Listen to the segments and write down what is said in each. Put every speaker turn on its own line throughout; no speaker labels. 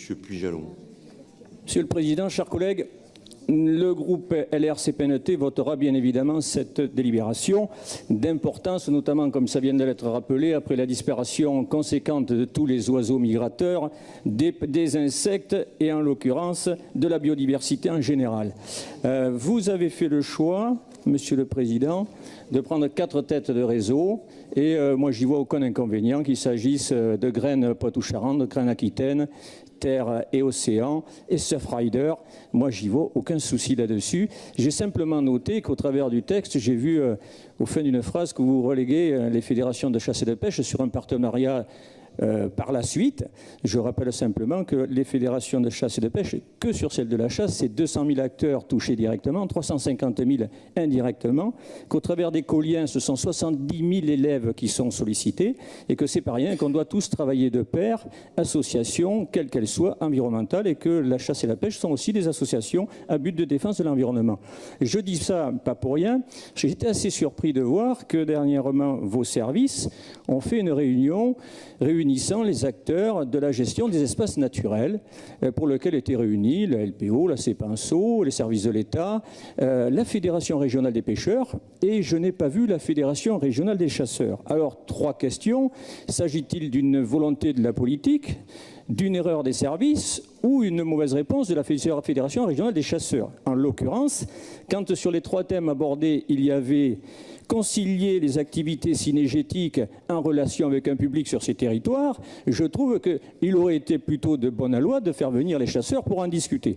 Monsieur Puy-Jalon.
Monsieur le Président, chers collègues, le groupe LR-CPNT votera bien évidemment cette délibération d'importance, notamment, comme ça vient de l'être rappelé, après la disparition conséquente de tous les oiseaux migrateurs, des insectes et en l'occurrence de la biodiversité en général. Vous avez fait le choix, Monsieur le Président, de prendre 4 têtes de réseau et moi j'y vois aucun inconvénient, qu'il s'agisse de Graines Poitou-Charentes, de Graines Aquitaine, Terre et Océan et Surfrider. Moi, j'y vois aucun souci là-dessus. J'ai simplement noté qu'au travers du texte, j'ai vu au fin d'une phrase que vous reléguez les fédérations de chasse et de pêche sur un partenariat par la suite. Je rappelle simplement que les fédérations de chasse et de pêche, que sur celle de la chasse, c'est 200 000 acteurs touchés directement, 350 000 indirectement, qu'au travers des coliens, ce sont 70 000 élèves qui sont sollicités et que c'est pas rien, qu'on doit tous travailler de pair, associations, quelles qu'elles soient, environnementales, et que la chasse et la pêche sont aussi des associations à but de défense de l'environnement. Je dis ça pas pour rien. J'ai été assez surpris de voir que dernièrement, vos services ont fait une réunion réunissant les acteurs de la gestion des espaces naturels pour lequel étaient réunis la LPO, la CEPINSO, les services de l'État, la Fédération régionale des pêcheurs et je n'ai pas vu la Fédération régionale des chasseurs. Alors, 3 questions. S'agit-il d'une volonté de la politique, d'une erreur des services ou une mauvaise réponse de la Fédération régionale des chasseurs? En l'occurrence, quand sur les 3 thèmes abordés, il y avait concilier les activités synégétiques en relation avec un public sur ces territoires, je trouve qu'il aurait été plutôt de bonne loi de faire venir les chasseurs pour en discuter.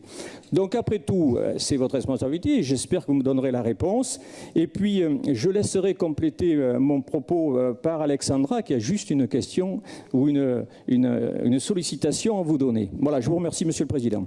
Donc après tout, c'est votre responsabilité et j'espère que vous me donnerez la réponse. Et puis, je laisserai compléter mon propos par Alexandra qui a juste une question ou une sollicitation à vous donner. Voilà, je vous remercie, Monsieur le Président.